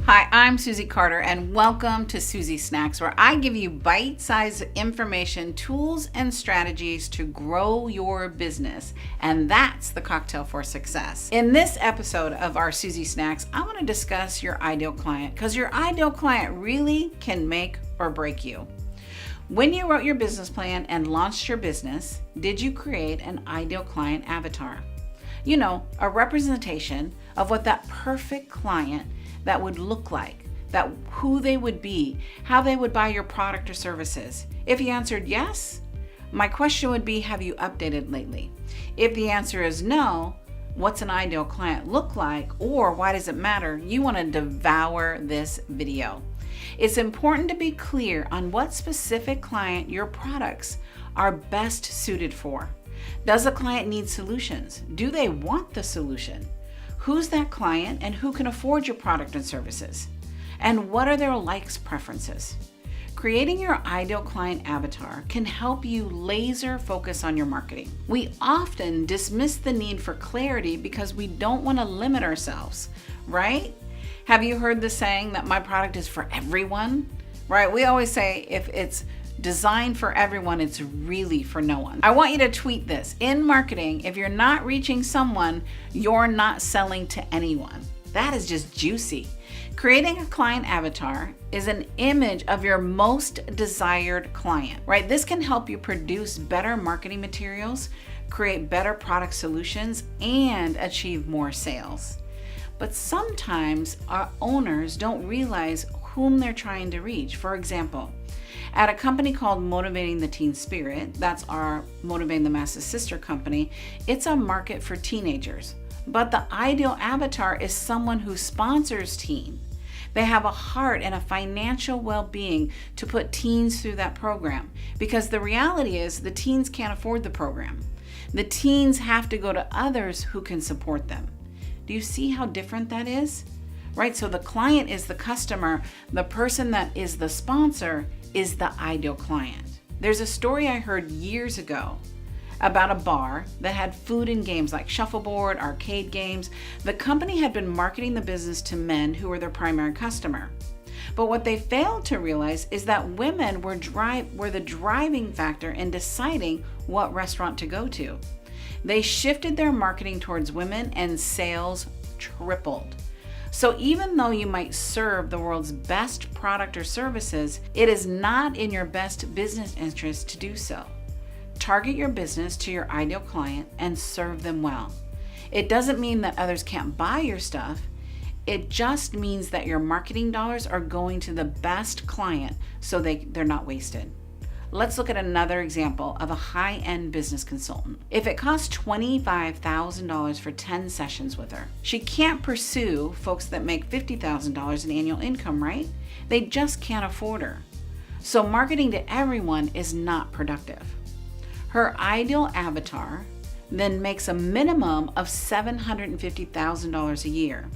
Hi, I'm Susie Carder, and welcome to Susie Snacks, where I give you bite-sized information, tools, and strategies to grow your business. And that's the cocktail for success. In this episode of our Susie Snacks, I want to discuss your ideal client, because your ideal client really can make or break you. When you wrote your business plan and launched your business, did you create an ideal client avatar? You know, a representation of what that perfect client that would look like, that who they would be, how they would buy your product or services. If you answered yes, my question would be, have you updated lately? If the answer is no, what's an ideal client look like, or why does it matter? You want to devour this video. It's important to be clear on what specific client your products are best suited for. Does the client need solutions? Do they want the solution? Who's that client and who can afford your product and services? And what are their likes, preferences? Creating your ideal client avatar can help you laser focus on your marketing. We often dismiss the need for clarity because we don't want to limit ourselves, right? Have you heard the saying that my product is for everyone, right? We always say if it's designed for everyone, it's really for no one. I want you to tweet this. In marketing, if you're not reaching someone, you're not selling to anyone. That is just juicy. Creating a client avatar is an image of your most desired client, right? This can help you produce better marketing materials, create better product solutions, and achieve more sales. But sometimes our owners don't realize whom they're trying to reach. For example, at a company called Motivating the Teen Spirit, that's our Motivating the Masses sister company, it's a market for teenagers. But the ideal avatar is someone who sponsors teens. They have a heart and a financial well-being to put teens through that program, because the reality is the teens can't afford the program. The teens have to go to others who can support them. Do you see how different that is? Right? So the client is the customer. The person that is the sponsor is the ideal client. There's a story I heard years ago about a bar that had food and games like shuffleboard, arcade games. The company had been marketing the business to men who were their primary customer. But what they failed to realize is that women were the driving factor in deciding what restaurant to go to. They shifted their marketing towards women and sales tripled. So even though you might serve the world's best product or services, it is not in your best business interest to do so. Target your business to your ideal client and serve them well. It doesn't mean that others can't buy your stuff. It just means that your marketing dollars are going to the best client so they're not wasted. Let's look at another example of a high-end business consultant. If it costs $25,000 for 10 sessions with her, she can't pursue folks that make $50,000 in annual income, right? They just can't afford her. So marketing to everyone is not productive. Her ideal avatar then makes a minimum of $750,000 a year.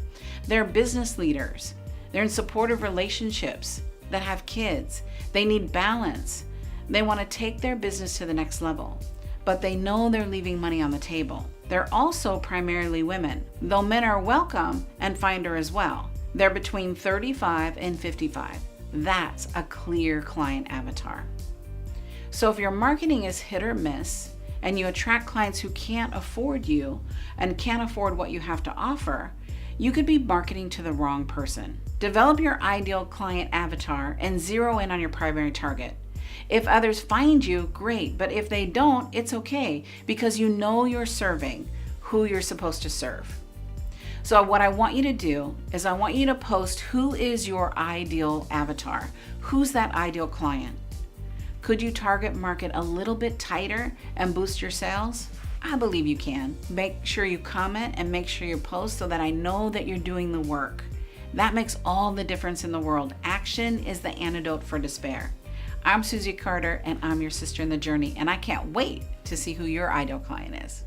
They're business leaders. They're in supportive relationships that have kids. They need balance. They want to take their business to the next level, but they know they're leaving money on the table. They're also primarily women, though men are welcome and find her as well. They're between 35 and 55. That's a clear client avatar. So if your marketing is hit or miss, and you attract clients who can't afford you and can't afford what you have to offer, you could be marketing to the wrong person. Develop your ideal client avatar and zero in on your primary target. If others find you, great, but if they don't, it's okay, because you know you're serving who you're supposed to serve. So what I want you to do is I want you to post who is your ideal avatar. Who's that ideal client? Could you target market a little bit tighter and boost your sales? I believe you can. Make sure you comment and make sure you post so that I know that you're doing the work. That makes all the difference in the world. Action is the antidote for despair. I'm Susie Carder, and I'm your sister in the journey, and I can't wait to see who your ideal client is.